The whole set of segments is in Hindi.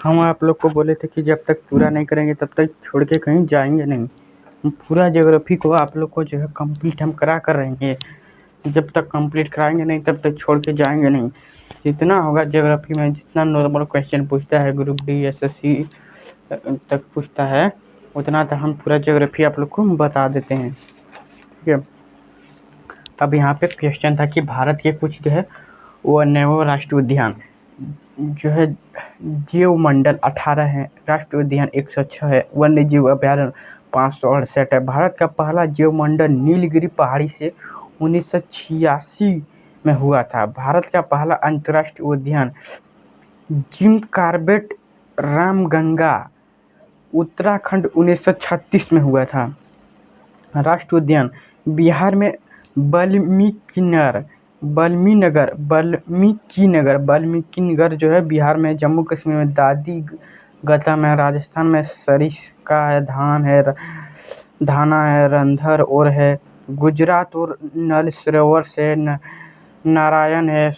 हम आप लोग को बोले थे कि जब तक पूरा नहीं करेंगे तब तक छोड़ के कहीं जाएंगे नहीं। हम पूरा ज्योग्राफी को आप लोग को जो है कंप्लीट हम करा कर रहेंगे। जब तक कंप्लीट कराएंगे नहीं तब तक छोड़ के जाएंगे नहीं। जितना होगा ज्योग्राफी में, जितना नॉर्मल क्वेश्चन पूछता है ग्रुप डी एसएससी तक पूछता है, उतना तक हम पूरा ज्योग्राफी आप लोग को बता देते हैं। ठीक है। अब यहाँ पे क्वेश्चन था कि भारत के कुछ जो है वन्य राष्ट्रीय उद्यान जो है जीव मंडल 18 है, राष्ट्रीय उद्यान 106 है, वन्य जीव अभ्यारण्य 568 है। भारत का पहला जीव मंडल नीलगिरी पहाड़ी से 1986 में हुआ था। भारत का पहला अंतर्राष्ट्रीय उद्यान जिम कॉर्बेट रामगंगा उत्तराखंड 1936 में हुआ था। राष्ट्रीय उद्यान बिहार में वाल्मीकिनगर जो है बिहार में, जम्मू कश्मीर में दादी गता में, राजस्थान में सरिस्का है, धाना है, रंधर और है, गुजरात और नल सरोवर से नारायण है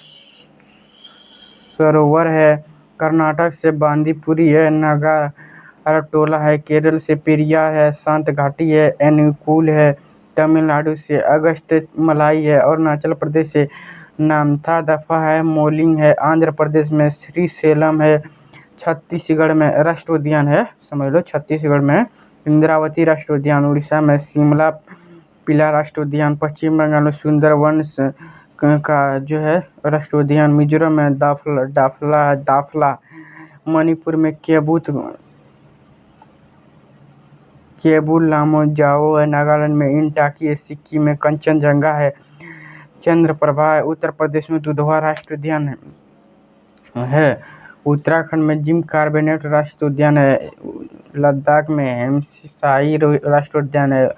सरोवर है, कर्नाटक से बांदीपुरी है, नागारटोला है, केरल से पेरिया है, शांत घाटी है, एनुकूल है, तमिलनाडु से अगस्त मलाई है, अरुणाचल प्रदेश से नामथा दफा है, मोलिंग है, आंध्र प्रदेश में श्रीशैलम है, छत्तीसगढ़ में राष्ट्रीय उद्यान है, समझ लो छत्तीसगढ़ में इंद्रावती राष्ट्रीय उद्यान, उड़ीसा में शिमला पिला राष्ट्रीय उद्यान, पश्चिम बंगाल में सुंदरवन का जो है राष्ट्रीय उद्यान, मिजोरम में दाफला, मणिपुर में केबुल लामोजाओ है, नागालैंड में इंटाकी है, सिक्किम में कंचनजंगा है, चंद्रप्रभा है, उत्तर प्रदेश में दुधवा राष्ट्रीय उद्यान है, उत्तराखंड में जिम कॉर्बेट राष्ट्रीय उद्यान है, लद्दाख में हेमसिसाई राष्ट्रीय उद्यान है,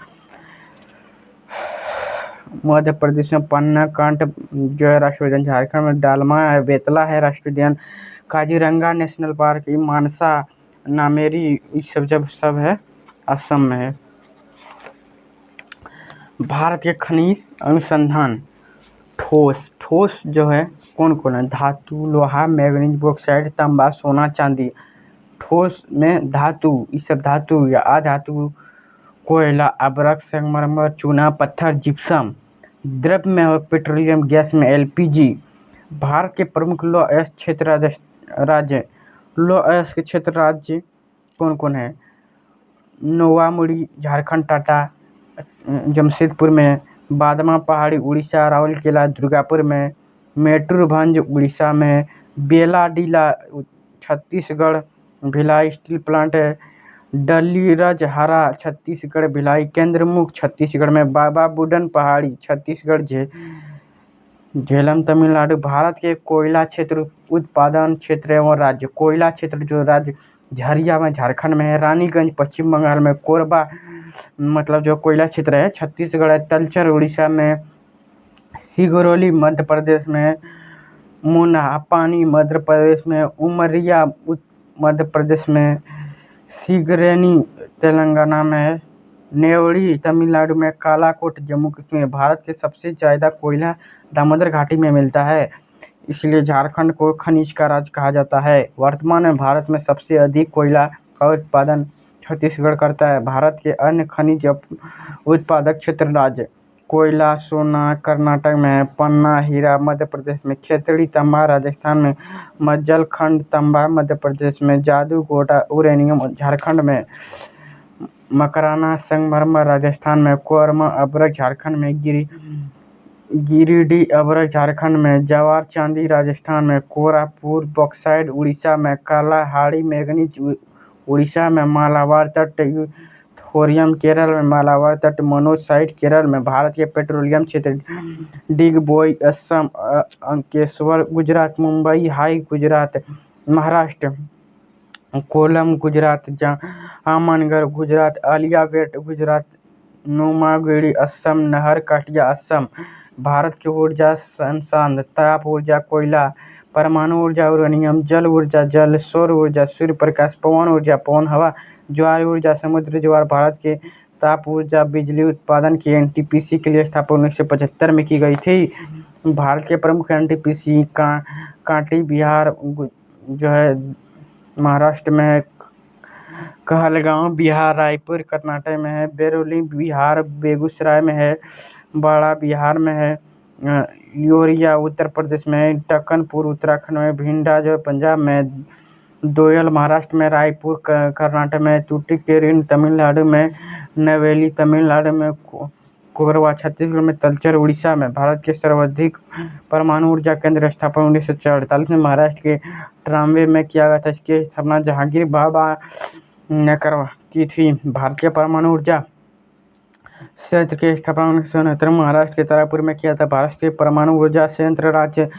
मध्य प्रदेश में पन्ना कांट जो है राष्ट्रीय उद्यान, झारखंड में डालमा है, बेतला है राष्ट्रीय उद्यान, काजीरंगा नेशनल पार्क, मानसा, नामेरी, ये सब है असम में है। भारत के खनिज अनुसंधान ठोस जो है कौन कौन है? धातु, लोहा, मैग्नीज, बॉक्साइट, तांबा, सोना, चांदी। ठोस में धातु, ये सब धातु या अधातु, कोयला, अब्रक, संगमरमर, चूना पत्थर, जिप्सम। द्रव्य में हो पेट्रोलियम, गैस में एलपीजी। भारत के प्रमुख लौह अयस्क क्षेत्र राज्य लौह अयस्क क्षेत्र राज्य कौन कौन है? नोवामुड़ी झारखंड, टाटा जमशेदपुर में, बादमा पहाड़ी उड़ीसा, राउरकेला दुर्गापुर में, मयूरभंज उड़ीसा में, बेलाडीला छत्तीसगढ़, भिलाई स्टील प्लांट है, डलीरजहरा छत्तीसगढ़, भिलाई केंद्रमुख छत्तीसगढ़ में, बाबा बुडन पहाड़ी छत्तीसगढ़, झेलम तमिलनाडु। भारत के कोयला क्षेत्र उत्पादन क्षेत्र एवं राज्य कोयला क्षेत्र जो राज्य झरिया में झारखंड में है, रानीगंज पश्चिम बंगाल में, कोरबा मतलब जो कोयला क्षेत्र है छत्तीसगढ़ है, तलचर उड़ीसा में, सिगरौली मध्य प्रदेश में, मुनापानी मध्य प्रदेश में, उमरिया मध्य प्रदेश में, सिगरेनी तेलंगाना में, नेवड़ी तमिलनाडु में, कालाकोट जम्मू कश्मीर। भारत के सबसे ज़्यादा कोयला दामोदर घाटी में मिलता है, इसलिए झारखंड को खनिज का राज्य कहा जाता है। वर्तमान में भारत में सबसे अधिक कोयला का उत्पादन छत्तीसगढ़ करता है। भारत के अन्य खनिज उत्पादक क्षेत्र राज्य कोयला, सोना कर्नाटक में, पन्ना हीरा मध्य प्रदेश में, खेतड़ी तांबा राजस्थान में, मज्जलखंड तांबा मध्य प्रदेश में, जादूगोटा यूरेनियम झारखंड में, मकराना संगमरमर राजस्थान में, कोरमा अब्रक झारखंड में, गिरिडीह अब्रक झारखंड में, जवार चांदी राजस्थान में, कोरापुर बॉक्साइट उड़ीसा में, कालाहाड़ी मैंगनीज उड़ीसा में, मालाबार तट थोरियम केरल में, मालाबार तट मोनोसाइट केरल में। भारत के पेट्रोलियम क्षेत्र डिगबोई असम, अंकेश्वर गुजरात, मुंबई हाई गुजरात महाराष्ट्र, कोलम गुजरात, जामनगर गुजरात, आलियागढ़ गुजरात, नुमागुड़ी असम, नहर काटिया असम। भारत की ऊर्जा संसाधन ताप ऊर्जा कोयला, परमाणु ऊर्जा यूरेनियम, जल ऊर्जा जल, सौर ऊर्जा सूर्य प्रकाश, पवन ऊर्जा पवन हवा, ज्वार ऊर्जा समुद्र ज्वार। भारत के ताप ऊर्जा बिजली उत्पादन की एनटीपीसी के लिए स्थापना 1975 में की गई थी। भारत के प्रमुख एनटीपीसी कांटी बिहार जो है महाराष्ट्र में है। कहलगांव बिहार, रायपुर कर्नाटक में है, बेरौली बिहार, बेगूसराय में है, बाड़ा बिहार में है, लियोरिया उत्तर प्रदेश में है, टक्कनपुर उत्तराखंड में, भिंडा जो है पंजाब में है, दोयल महाराष्ट्र में, रायपुर कर्नाटक में, तूतीकेरिन तमिलनाडु में, नवेली तमिलनाडु में, कोरबा छत्तीसगढ़ में, तलचर उड़ीसा में। भारत के सर्वाधिक परमाणु ऊर्जा केंद्र स्थापना 1948 में महाराष्ट्र के ट्राम्बे में किया गया था। इसकी स्थापना जहांगीर बाबा ने की थी। भारतीय परमाणु ऊर्जा संयंत्र की स्थापना 1969 में महाराष्ट्र के तारापुर में किया था। भारत के परमाणु ऊर्जा संयंत्र राज्य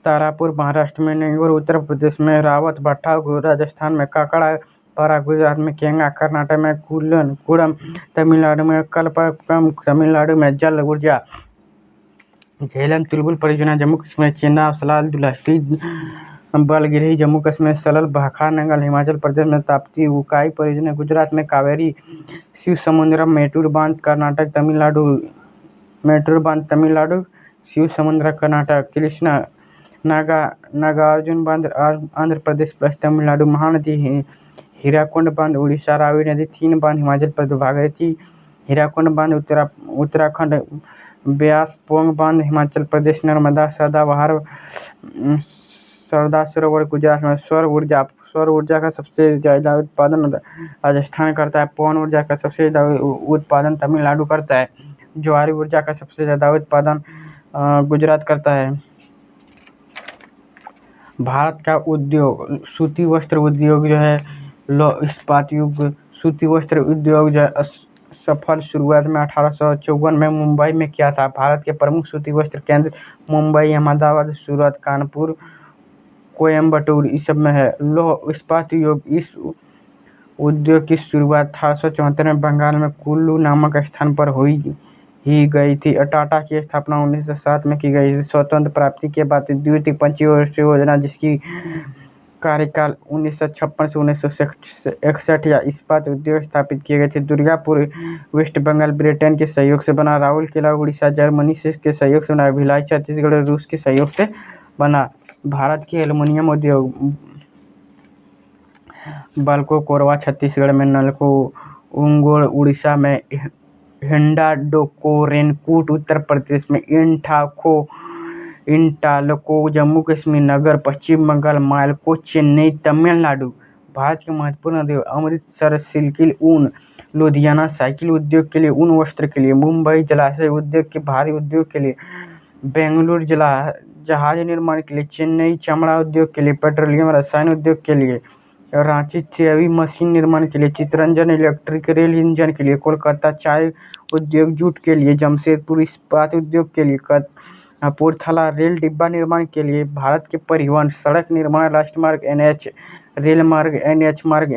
तारापुर महाराष्ट्र में, नेंगूर उत्तर प्रदेश में, रावत भट्टा राजस्थान में, काकड़ा पारा गुजरात में, केंगा कर्नाटक में, कुड़म तमिलनाडु में, कलपकम तमिलनाडु में। जल ऊर्जा झेलम तुलबुल परियोजना जम्मू कश्मीर, चेन्नई सलाल दुलहस्ती बलगिरी जम्मू कश्मीर, सलल भाखा नंगल हिमाचल प्रदेश में, ताप्ती उकाई परियोजना गुजरात में, कावेरी शिव समुद्रम मेटूर बांध कर्नाटक तमिलनाडु, मेटूर बांध तमिलनाडु, शिव समुद्र कर्नाटक, कृष्णा नागार्जुन बांध आंध्र प्रदेश तमिलनाडु, महानदी हीराकुंड बांध उड़ीसा, रावी नदी 3 बांध हिमाचल प्रदेश, भागीरथी हीराकुंड बांध उत्तराखंड, ब्यास पोंग बांध हिमाचल प्रदेश, नर्मदा सदाबहार सरदार सरोवर गुजरात में। सौर ऊर्जा का सबसे ज़्यादा उत्पादन राजस्थान करता है। पवन ऊर्जा का सबसे ज़्यादा उत्पादन तमिलनाडु करता है। ज्वारी ऊर्जा का सबसे ज़्यादा उत्पादन गुजरात करता है। भारत का उद्योग सूती वस्त्र उद्योग जो है, लौह इस्पात युग सूती वस्त्र उद्योग जो है सफल शुरुआत में 1854 में मुंबई में किया था। भारत के प्रमुख सूती वस्त्र केंद्र मुंबई, अहमदाबाद, सूरत, कानपुर, कोयम्बटूर इस सब में है। लौह इस्पात युग इस उद्योग की शुरुआत 1874 में बंगाल में कुल्लू नामक स्थान पर ही गई थी। टाटा की स्थापना 1907 में की गई थी। स्वतंत्र प्राप्ति के बाद द्वितीय पंचवर्षीय योजना, जिसकी कार्यकाल 1956 से 1961 या इस्पात उद्योग स्थापित किए गए थे। दुर्गापुर वेस्ट बंगाल ब्रिटेन के सहयोग से बना। राउल किला उड़ीसा जर्मनी के सहयोग से बना। भिलाई छत्तीसगढ़ रूस के सहयोग से बना। भारत के एल्युमिनियम उद्योग बल्को कोरबा छत्तीसगढ़ में, नलको उंगोड़ उड़ीसा में, हिंडाल्को रेनकूट उत्तर प्रदेश में, इंटाल्को जम्मू कश्मीर, नगर पश्चिम बंगाल, मालको चेन्नई तमिलनाडु। भारत के महत्वपूर्ण उद्योग अमृतसर सिल्क ऊन, लुधियाना साइकिल उद्योग के लिए ऊन वस्त्र के लिए, मुंबई जलाशय उद्योग के भारी उद्योग के लिए, बेंगलुरु जहाज निर्माण के लिए, चेन्नई चमड़ा उद्योग के लिए, पेट्रोलियम रसायन उद्योग के लिए, रांची चेवी मशीन निर्माण के लिए, चितरंजन इलेक्ट्रिक रेल इंजन के लिए, कोलकाता चाय उद्योग जूट के लिए, जमशेदपुर इस्पात उद्योग के लिए, कपूरथला रेल डिब्बा निर्माण के लिए। भारत के परिवहन, सड़क निर्माण, राष्ट्रीय मार्ग NH, रेल मार्ग NH मार्ग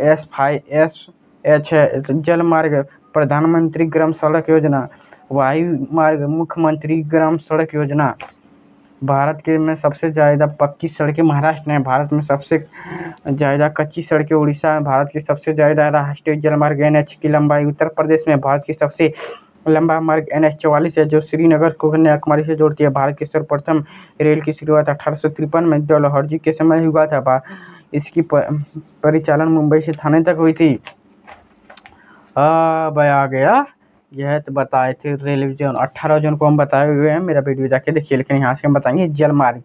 SH है, जल मार्ग प्रधानमंत्री ग्राम सड़क योजना, वायु मार्ग मुख्यमंत्री ग्राम सड़क योजना। भारत के में सबसे ज़्यादा पक्की सड़कें महाराष्ट्र में, भारत में सबसे ज़्यादा कच्ची सड़कें उड़ीसा में, भारत की सबसे ज़्यादा राष्ट्रीय जलमार्ग NH की लंबाई उत्तर प्रदेश में, भारत की सबसे लंबा मार्ग NH44 है जो श्रीनगर को कन्याकुमारी से जोड़ती है। भारत के सर्वप्रथम रेल की शुरुआत 1853 में डलहौजी के समय हुआ था। इसकी परिचालन मुंबई से थाने तक हुई थी। अब आ गया, यह तो बताए थे रेलवे जोन 18 जोन को हम बताए हुए हैं, मेरा वीडियो जाके देखिए। लेकिन यहाँ से हम बताएंगे जलमार्ग।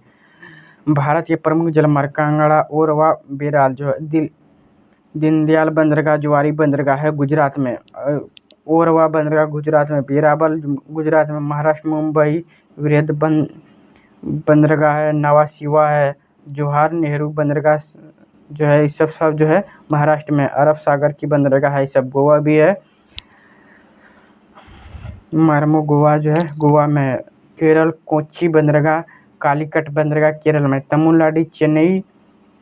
भारत के प्रमुख जलमार्ग कांगड़ा ओरवा बेराल जो है, दीनदयाल बंदरगाह ज्वारी बंदरगाह है गुजरात में, ओरवा बंदरगाह गुजरात में, बेराबल गुजरात में, महाराष्ट्र मुंबई वृहद बंदरगाह है, नवा शिवा है, जवाहर नेहरू बंदरगाह जो है, इस सब जो है महाराष्ट्र में, अरब सागर की बंदरगाह है, सब गोवा भी है, मार्मो गोवा जो है गोवा में है, केरल कोच्चि बंदरगाह, कालीकट बंदरगाह केरल में, तमिलनाडु चेन्नई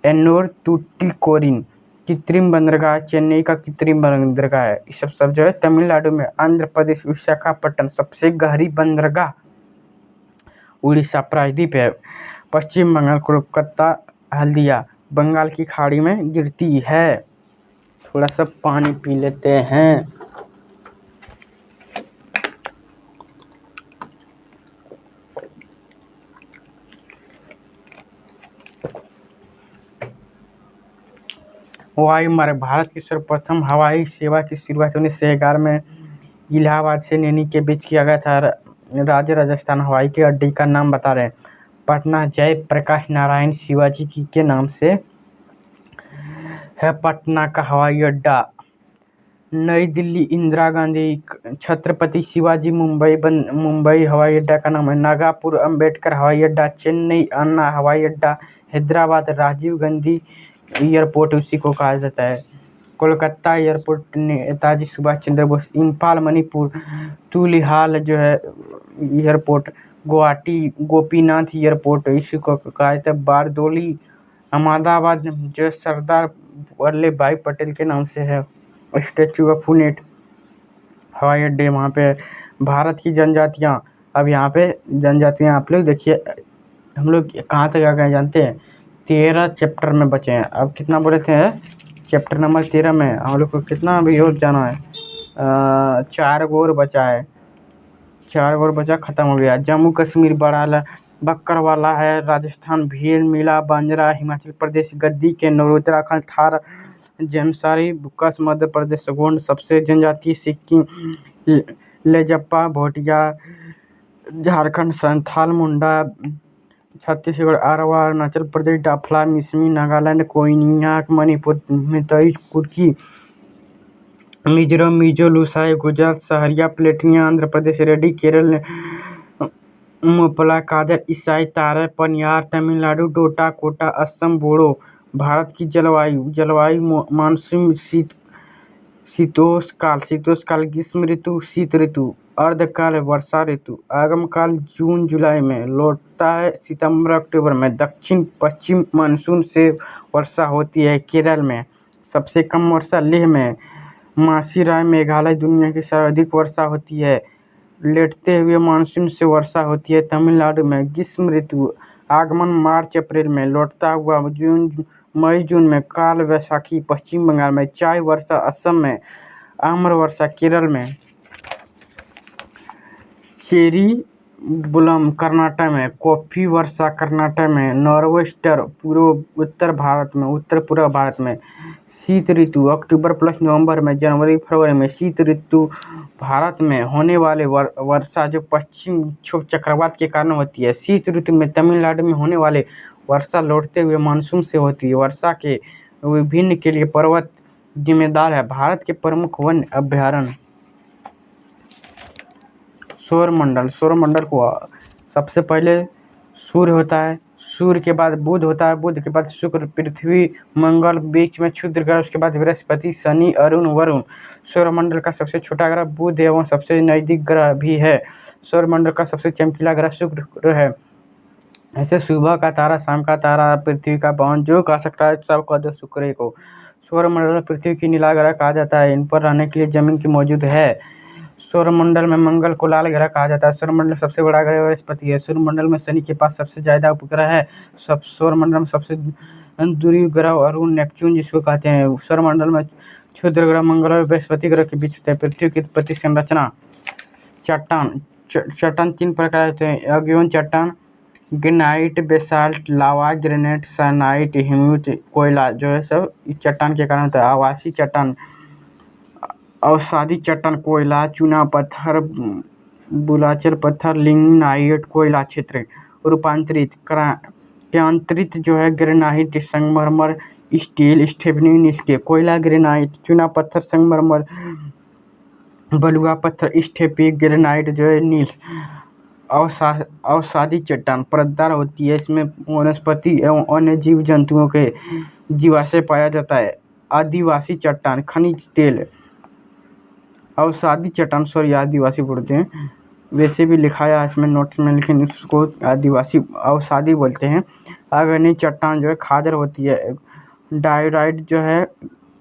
एन्नूर टूटिकोरिन कृत्रिम बंदरगाह, चेन्नई का कृत्रिम बंदरगाह है, ये सब जो है तमिलनाडु में। आंध्र प्रदेश विशाखापट्टनम सबसे गहरी बंदरगाह, उड़ीसा प्रायद्वीप है, पश्चिम बंगाल कोलकाता हल्दिया बंगाल की खाड़ी में गिरती है। थोड़ा सा पानी पी लेते हैं। वायु मार्ग, भारत की सर्वप्रथम हवाई सेवा की शुरुआत 1911 में इलाहाबाद से नैनी के बीच किया गया था। राज्य राजस्थान। हवाई के अड्डे का नाम बता रहे हैं। पटना जय प्रकाश नारायण शिवाजी की के नाम से है पटना का हवाई अड्डा। नई दिल्ली इंदिरा गांधी छत्रपति शिवाजी मुंबई हवाई अड्डा का नाम है। नागपुर अंबेडकर हवाई अड्डा। चेन्नई अन्ना हवाई अड्डा। हैदराबाद राजीव गांधी एयरपोर्ट उसी को कहा जाता है। कोलकाता एयरपोर्ट नेताजी सुभाष चंद्र बोस। इम्फाल मणिपुर तुलिहाल जो है एयरपोर्ट। गुवाहाटी गोपीनाथ एयरपोर्ट इसी को कहा जाता है। बारदोली अहमदाबाद जो सरदार वल्लभ भाई पटेल के नाम से है। स्टैचू ऑफ यूनिटी हवाई अड्डे वहाँ पे। भारत की जनजातियाँ, अब यहाँ पे जनजातियाँ आप लोग देखिए, हम लोग कहाँ तक आ गए जानते हैं? 13 चैप्टर में बचे हैं। अब कितना बोले थे? चैप्टर नंबर 13 में हम लोग को कितना अभी और जाना है? 4 और बचा है। 4 और बचा, ख़त्म हो गया। जम्मू कश्मीर बड़ाला बक्करवाला है। राजस्थान भील मिला बंजरा। हिमाचल प्रदेश गद्दी के नौर। उत्तराखंड थार जमसारी बुक्कस। मध्य प्रदेश गोंड सबसे जनजाति। सिक्किम लेजप्पा भोटिया। झारखंड संथाल मुंडा। छत्तीसगढ़ आरवा। अरुणाचल प्रदेश डाफला मिसमी। नागालैंड कोइनिया। मणिपुर मितई कुर्की। मिजोरम मिजो लुसाई। गुजरात सहरिया प्लेटिनिया। आंध्र प्रदेश रेड्डी। केरल मोपला कादर ईसाई तारे पनियार। तमिलनाडु डोटा कोटा। असम बोडो। भारत की जलवायु मानसून शीतोष्णकाल ग्रीष्म ऋतु शीत ऋतु अर्धकाल वर्षा ऋतु। आगम काल जून जुलाई में, लौटता है सितंबर अक्टूबर में। दक्षिण पश्चिम मानसून से वर्षा होती है। केरल में सबसे कम वर्षा लेह में। मासिराय मेघालय दुनिया की सर्वाधिक वर्षा होती है। लेटते हुए मानसून से वर्षा होती है तमिलनाडु में। ग्रीष्म ऋतु आगमन मार्च अप्रैल में, लौटता हुआ मई जून में। काल वैशाखी पश्चिम बंगाल में। चाय वर्षा असम में। आम्र वर्षा केरल में। चेरी बुलम कर्नाटक में। कॉफी वर्षा कर्नाटक में। नॉर्वेस्टर पूर्व उत्तर पूर्व भारत में। शीत ऋतु अक्टूबर प्लस नवंबर में। जनवरी फरवरी में। शीत ऋतु भारत में होने वाले वर्षा जो पश्चिम विक्षोभ चक्रवात के कारण होती है। शीत ऋतु में तमिलनाडु में होने वाले वर्षा लौटते हुए मानसून से होती है। वर्षा के विभिन्न के लिए पर्वत जिम्मेदार है। भारत के प्रमुख वन्य अभयारण्य। सौरमंडल को सबसे पहले सूर्य होता है। सूर्य के बाद बुध होता है। बुध के बाद शुक्र पृथ्वी मंगल बीच में क्षुद्र ग्रह। उसके बाद बृहस्पति शनि अरुण वरुण। सौरमंडल का सबसे छोटा ग्रह बुध एवं सबसे नजदीक ग्रह भी है। सौरमंडल का सबसे चमकीला ग्रह शुक्र है। ऐसे सुबह का तारा, शाम का तारा, पृथ्वी का पवन जो कह सकता है सब कह दो शुक्र को। सौरमंडल पृथ्वी की नीला ग्रह कहा जाता है। इन पर रहने के लिए जमीन की मौजूद है। सौरमंडल में मंगल को लाल ग्रह कहा जाता है। सौरमंडल सबसे बड़ा ग्रह बृहस्पति है। सौरमंडल में शनि के पास सबसे ज्यादा उपग्रह है। सौरमंडल में सबसे दूरी ग्रह अरुण नेपच्यून जिसको कहते हैं। सौरमंडल में क्षुद्र ग्रह मंगल और बृहस्पति ग्रह के बीच होता है। पृथ्वी की उत्पत्ति संरचना। चट्टान 3 प्रकार होते हैं। अज्ञोन चट्टान, ग्रेनाइट, बेसाल्ट, लावा, ग्रेनाइट, साइनाइट, ह्यूमस, कोयला जो है सब इस चट्टान के कारण होता है। आवासीय चट्टान, अवसादी चट्टान, कोयला, चूना पत्थर, बुलाचर पत्थर, लिग्नाइट, कोयला क्षेत्र। रूपांतरित क्रांतिरित जो है ग्रेनाइट, संगमरमर, स्टील, स्टेफनी, निस्के। कोयला ग्रेनाइट, चूना पत्थर संगमरमर, बलुआ पत्थर स्टेपी, ग्रेनाइट जो है नील्स। अवसादी चट्टान परतदार होती है। इसमें वनस्पति एवं अन्य जीव जंतुओं के जीवाश्म पाया जाता है। आदिवासी चट्टान खनिज तेल। अवसादी चट्टान आदिवासी बोलते हैं, वैसे भी लिखाया इसमें नोट्स में, लेकिन उसको आदिवासी अवसादी बोलते हैं। अग्नि चट्टान जो है खादर होती है। डायोराइट जो है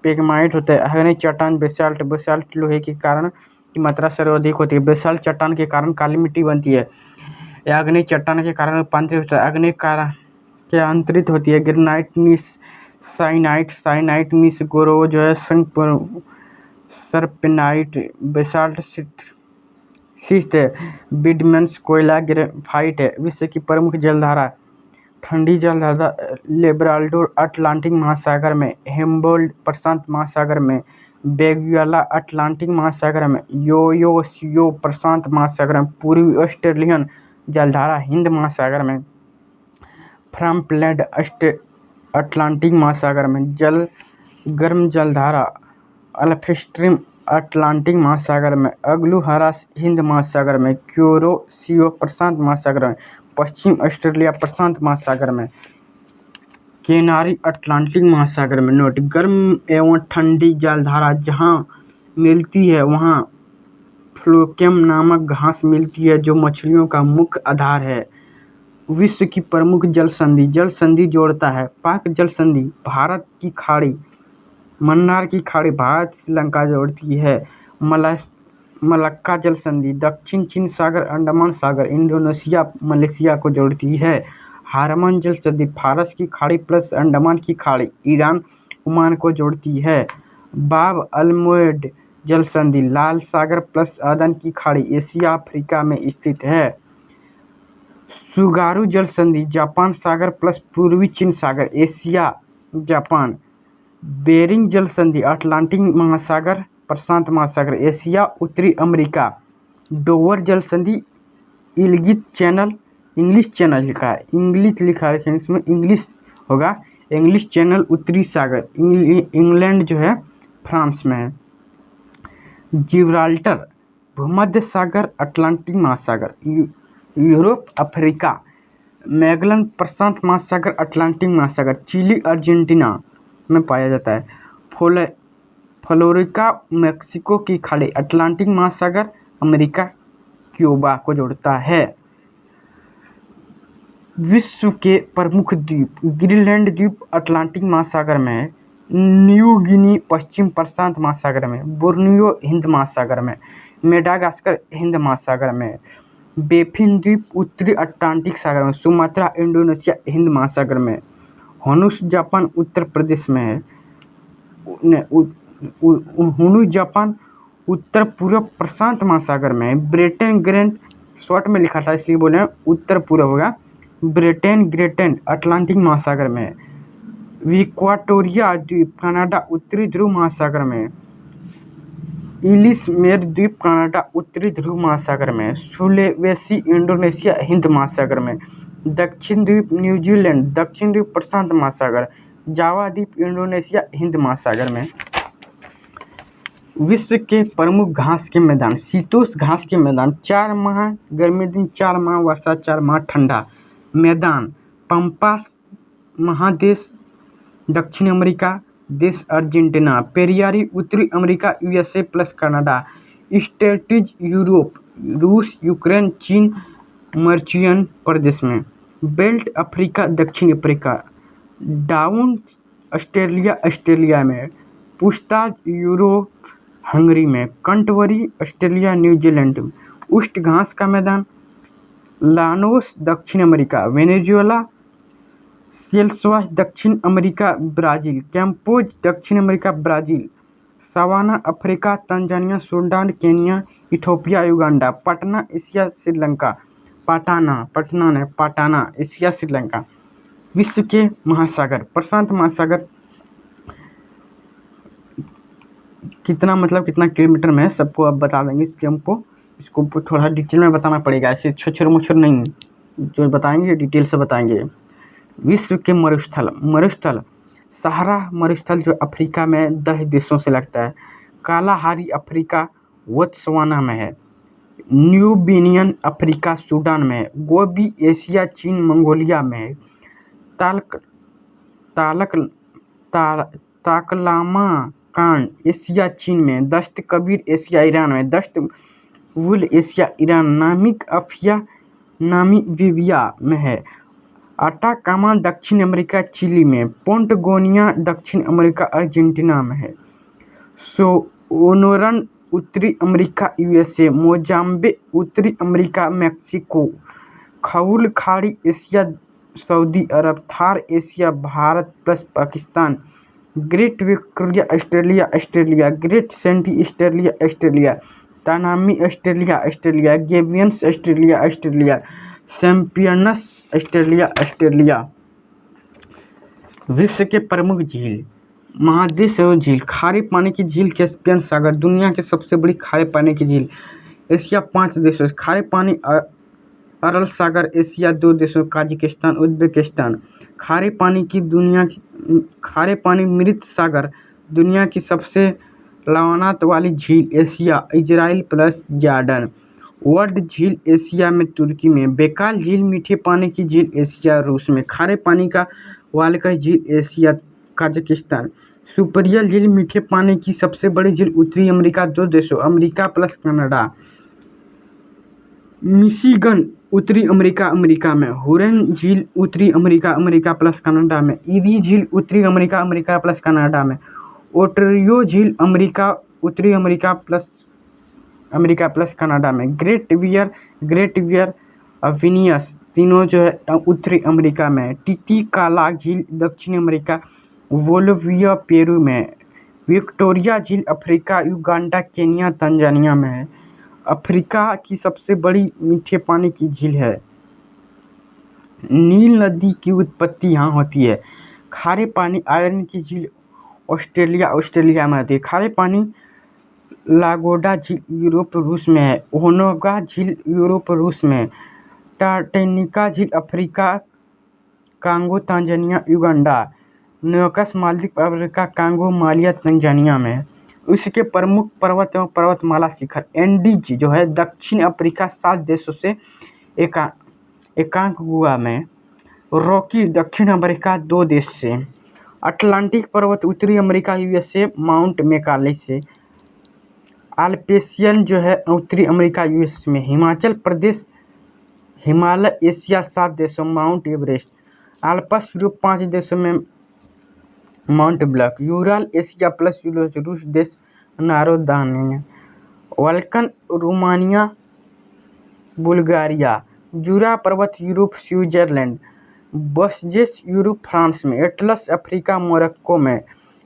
पेगमाइट होता है। अग्नि चट्टान बेसाल्ट लोहे के कारण की मात्रा सर्वाधिक होती है। बेसाल्ट चट्टान के कारण काली मिट्टी बनती है। अग्नि चट्टान के कारण रूपांतरित होता है। अग्नि के अंतरित होती है। ग्रेनाइट नीस, साइनाइट नीस, गोरो जो है सरपेनाइट, बेसाल्ट शिस्ट, बिडमन्स, कोयला ग्रेफाइट है। विश्व की प्रमुख जलधारा ठंडी जलधारा लेब्राडोर अटलांटिक महासागर में, हेम्बोल्ड प्रशांत महासागर में, बेगुएला अटलांटिक महासागर में, योयोसियो प्रशांत महासागर में, पूर्वी ऑस्ट्रेलियन जलधारा हिंद महासागर में, फ्रम्पलैंड अटलांटिक महासागर में, गर्म जलधारा अल्फ्स्ट्रीम अटलांटिक महासागर में, अग्लुहरा हिंद महासागर में, क्यूरोसियो प्रशांत महासागर में, पश्चिम ऑस्ट्रेलिया प्रशांत महासागर में, केनारी अटलांटिक महासागर में। नोट: गर्म एवं ठंडी जलधारा जहाँ मिलती है वहाँ फ्लोएम नामक घास मिलती है जो मछलियों का मुख्य आधार है। विश्व की प्रमुख जल संधि जोड़ता है। पाक जल संधि भारत की खाड़ी, मन्नार की खाड़ी भारत श्रीलंका जोड़ती है। मलक्का जल संधि दक्षिण चीन सागर, अंडमान सागर, इंडोनेशिया, मलेशिया को जोड़ती है। हारमन जल संधि फारस की खाड़ी प्लस अंडमान की खाड़ी, ईरान, ओमान को जोड़ती है। बाब अलमोड जल संधि लाल सागर प्लस अदन की खाड़ी, एशिया अफ्रीका में स्थित है। सुगारू जल संधि जापान सागर प्लस पूर्वी चीन सागर, एशिया, जापान। बेरिंग जल संधि अटलांटिक महासागर प्रशांत महासागर, एशिया, उत्तरी अमेरिका। डोवर जल संधि इल्गित चैनल, इंग्लिश चैनल लिखा है, इंग्लिश लिखा है लेकिन इसमें इंग्लिश होगा, इंग्लिश चैनल उत्तरी सागर, इंग्लैंड जो है फ्रांस में है। जिब्राल्टर भूमध्य सागर अटलांटिक महासागर, यूरोप अफ्रीका। मैगलन प्रशांत महासागर अटलांटिक महासागर, चिली अर्जेंटीना में पाया जाता है। फ्लोरिका मेक्सिको की खाड़ी, अटलांटिक महासागर, अमेरिका, क्यूबा को जोड़ता है। विश्व के प्रमुख द्वीप: ग्रीनलैंड द्वीप अटलांटिक महासागर में है, न्यू गिनी पश्चिम प्रशांत महासागर में, बोर्नियो हिंद महासागर में, मेडागास्कर हिंद महासागर में, बेफिन द्वीप उत्तरी अटलांटिक सागर में, सुमात्रा इंडोनेशिया हिंद महासागर में, होनुस जापान उत्तर प्रदेश में है, होनुस जापान उत्तर पूर्व प्रशांत महासागर में है। ब्रिटेन ग्रेट शॉर्ट में लिखा था इसलिए बोले उत्तर पूर्व होगा, ब्रिटेन ग्रेटेन अटलांटिक महासागर में है। विक्टोरिया द्वीप कनाडा उत्तरी ध्रुव महासागर में, इलिसमेर द्वीप कनाडा उत्तरी ध्रुव महासागर में, सुलेवेसी इंडोनेशिया हिंद महासागर में, दक्षिण द्वीप न्यूजीलैंड दक्षिण द्वीप प्रशांत महासागर, जावा द्वीप इंडोनेशिया हिंद महासागर में। विश्व के प्रमुख घास के मैदान: शीतोष्ण घास के मैदान, 4 माह गर्मी दिन, 4 माह वर्षा, 4 माह ठंडा। मैदान: पंपास महादेश दक्षिण अमेरिका देश अर्जेंटीना, पेरियारी उत्तरी अमेरिका यूएसए प्लस कनाडा, स्टेटीज यूरोप रूस यूक्रेन चीन मर्चियन प्रदेश में, बेल्ट अफ्रीका दक्षिण अफ्रीका, डाउन ऑस्ट्रेलिया ऑस्ट्रेलिया में, पुस्ताज यूरोप हंगरी में, कंटवरी ऑस्ट्रेलिया न्यूजीलैंड में। उष्ण घास का मैदान: लानोस दक्षिण अमेरिका, वेनेजुएला, सेल्सवास दक्षिण अमेरिका ब्राज़ील, कैम्पोज दक्षिण America Brazil, savanna Africa Tanzania Sudan Kenya Ethiopia Uganda, पटना एशिया श्रीलंका, पाटाना एशिया श्रीलंका। विश्व के महासागर: प्रशांत महासागर कितना किलोमीटर में है सबको अब बता देंगे, इसको थोड़ा डिटेल में बताना पड़ेगा, ऐसे छोर नहीं, जो बताएंगे डिटेल से बताएंगे। विश्व के मरुस्थल सहारा मरुस्थल जो अफ्रीका में 10 देशों से लगता है, कालाहारी अफ्रीका बोत्सवाना में है, न्यूबिनियन अफ्रीका सूडान में है, गोबी एशिया चीन मंगोलिया में है, ताकलामाकान एशिया चीन में, दस्त कबीर एशिया ईरान में, दस्त वुल एशिया ईरान, नामिक अफिया नामीबिया में है, अटाकामा दक्षिण अमेरिका चिली में, पोंटगोनिया दक्षिण अमेरिका अर्जेंटीना में है, सोनोरन उत्तरी अमेरिका यूएसए, मोजाम्बिक उत्तरी अमेरिका मेक्सिको, खउल खाड़ी एशिया सऊदी अरब, Thar Asia Bharat plus Pakistan, great Victoria Australia, great sandy Australia, Tanami Australia, गेबियंस ऑस्ट्रेलिया, चैंपियंस ऑस्ट्रेलिया। विश्व के प्रमुख झील, महादेश एवं झील। खारे पानी की झील कैस्पियन सागर, दुनिया की सबसे बड़ी खारे पानी की झील। एशिया 5 देशों। खारे पानी अरल सागर, एशिया 2 देशों ताजिकिस्तान उज्बेकिस्तान। खारे पानी मृत सागर, दुनिया की सबसे लवणता वाली झील, Asia Israel plus Jordan. World झील, एशिया में तुर्की में। बेकाल झील मीठे पानी की झील, एशिया रूस में। खारे पानी का वालका झील, एशिया ताजिकिस्तान। सुपरियल झील मीठे पानी की सबसे बड़ी झील, उत्तरी अमेरिका 2 देशों अमेरिका प्लस कनाडा। मिशिगन उत्तरी अमेरिका में। हुरन झील उत्तरी अमेरिका प्लस कनाडा में। ईरी झील उत्तरी अमेरिका प्लस कनाडा में। ओटारियो झील उत्तरी अमेरिका प्लस कनाडा में। ग्रेट बियर विनियस तीनों जो है उत्तरी अमेरिका में। टिटिकाला झील दक्षिण अमेरिका बोलिविया पेरू में। विक्टोरिया झील अफ्रीका युगांडा केन्या तंजानिया में है। अफ्रीका की सबसे बड़ी मीठे पानी की झील है। नील नदी की उत्पत्ति यहाँ होती है। खारे पानी आयरन की झील ऑस्ट्रेलिया में होती है। खारे पानी लागोडा झील यूरोप रूस में है। ओनगा झील यूरोप रूस में। टाटानिका झील अफ्रीका कांगो तंजानिया युगांडा। न्यूकस मालदीव अफ्रीका कांगो मालिया तंजानिया में है। इसके प्रमुख पर्वत एवं पर्वतमाला शिखर, एंडीज जो है दक्षिण अफ्रीका 7 देशों से एकांकगुआ में। रॉकी दक्षिण अमेरिका 2 देश से। अटलांटिक पर्वत उत्तरी अमेरिका यूएसए माउंट मैकाले से। अल्पेशियन जो है उत्तरी अमेरिका यूएस में। हिमाचल प्रदेश हिमालय एशिया 7 देशों माउंट एवरेस्ट। अल्पस यूरोप 5 देशों में mount black. Ural Asia plus रूस देश नारोदानिया। Balkan Romania Bulgaria. जूरा पर्वत यूरोप स्विट्जरलैंड। बसजेस यूरोप फ्रांस में। एटलस अफ्रीका मोरक्को में।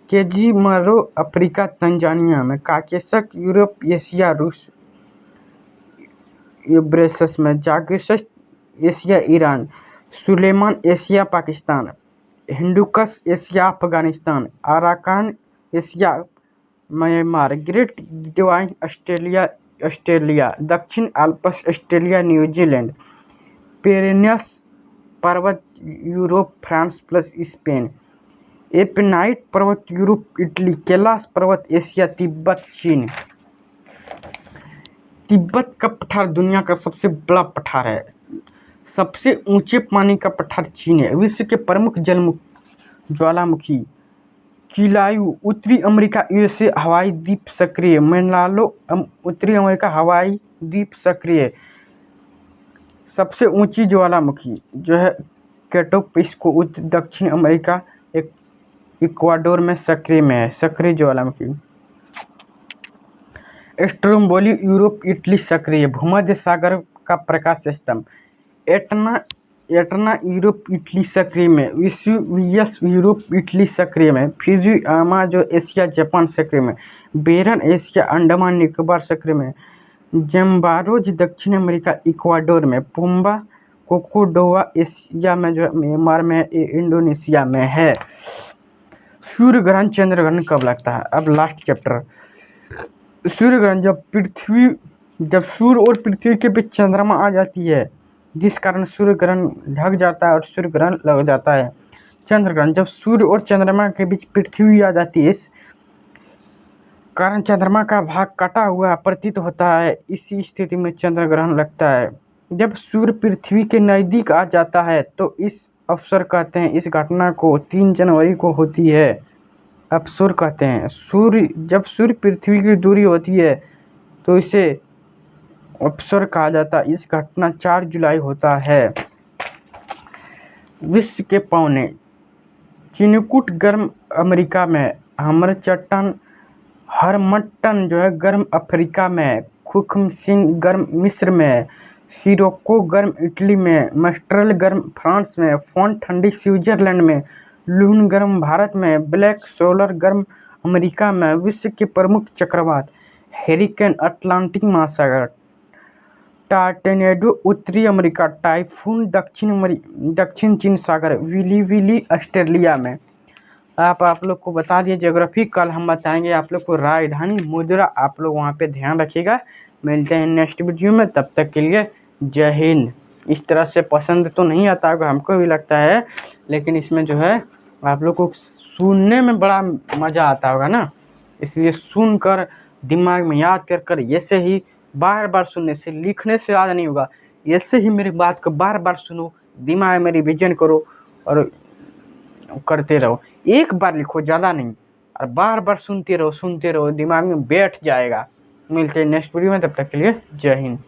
केजीमरो अफ्रीका तंजानिया में। काकेशस यूरोप एशिया रूस यूब्रेसस में। जागेसस Asia Iran. Sulaiman Asia Pakistan. Hindu Kush Asia Afghanistan. Arakan Asia Myanmar. Great divine Australia. दक्षिण अल्प्स ऑस्ट्रेलिया न्यूजीलैंड। पेरेनियस पर्वत Europe France plus Spain. Apennine पर्वत यूरोप इटली। कैलाश पर्वत एशिया तिब्बत चीन। तिब्बत का पठार दुनिया का सबसे बड़ा पठार है। सबसे ऊंचे पानी का पठार चीन है। विश्व के प्रमुख ज्वालामुखी, किलायू उत्तरी अमेरिका यूएसए हवाई द्वीप सक्रिय। मेनालो उत्तरी अमेरिका हवाई द्वीप सक्रिय। सबसे ऊंची ज्वालामुखी जो है कैटोपिस्को दक्षिण अमेरिका इक्वाडोर में सक्रिय है। सक्रिय ज्वालामुखी। स्ट्रोम्बोली यूरोप इटली सक्रिय। भूमध्य सागर का प्रकाश स्तंभ। एटना यूरोप इटली सक्रिय में। विसुवियस यूरोप इटली सक्रिय में। फ्यूजियामा जो एशिया जापान सक्रिय में। बेरन एशिया अंडमान निकोबार सक्रिय में। जम्बारोज दक्षिण अमेरिका इक्वाडोर में। पुम्बा कोकोडोवा एशिया में जो म्यांमार में इंडोनेशिया में है। सूर्य ग्रहण चंद्र ग्रहण कब लगता है? अब लास्ट चैप्टर। सूर्य ग्रहण जब सूर्य और पृथ्वी के बीच चंद्रमा आ जाती है, जिस कारण सूर्य ग्रहण ढक जाता है और सूर्य ग्रहण लग जाता है। चंद्र ग्रहण जब सूर्य और चंद्रमा के बीच पृथ्वी आ जाती है, इस कारण चंद्रमा का भाग कटा हुआ प्रतीत होता है। इसी स्थिति में चंद्र ग्रहण लगता है। जब सूर्य पृथ्वी के नज़दीक आ जाता है तो इस अवसर कहते हैं। इस घटना को 3 जनवरी को होती है, अवसर कहते हैं। जब सूर्य पृथ्वी की दूरी होती है तो इसे अवसर कहा जाता है। इस घटना 4 जुलाई होता है। विश्व के पौने, चिनुकुट गर्म अमेरिका में। हमरचट्टन हरमट्टन जो है गर्म अफ्रीका में। खुखमसिन गर्म मिस्र में। सिरोको गर्म इटली में। मस्ट्रल गर्म फ्रांस में। फोन ठंडी स्विट्जरलैंड में। लून गर्म भारत में। ब्लैक सोलर गर्म अमेरिका में। विश्व के प्रमुख चक्रवात, हेरिकेन अटलांटिक महासागर, टार्टेनेडो उत्तरी अमेरिका, टाइफून दक्षिण चीन सागर, विली विली ऑस्ट्रेलिया में। आप लोग को बता दिए ज्योग्राफी, कल हम बताएंगे आप लोग को राजधानी मुद्रा, आप लोग वहाँ पे ध्यान रखिएगा। मिलते हैं नेक्स्ट वीडियो में, तब तक के लिए जय हिंद। इस तरह से पसंद तो नहीं आता होगा, हमको भी लगता है, लेकिन इसमें जो है आप लोग को सुनने में बड़ा मज़ा आता होगा ना, इसलिए सुनकर दिमाग में याद कर कर ऐसे ही बार बार सुनने से, लिखने से याद नहीं होगा, ऐसे ही मेरी बात को बार बार सुनो, दिमाग में रिविजन करो और करते रहो। एक बार लिखो, ज़्यादा नहीं, और बार बार सुनते रहो, दिमाग में बैठ जाएगा। मिलते हैं नेक्स्ट वीडियो में, तब तक के लिए जय हिंद।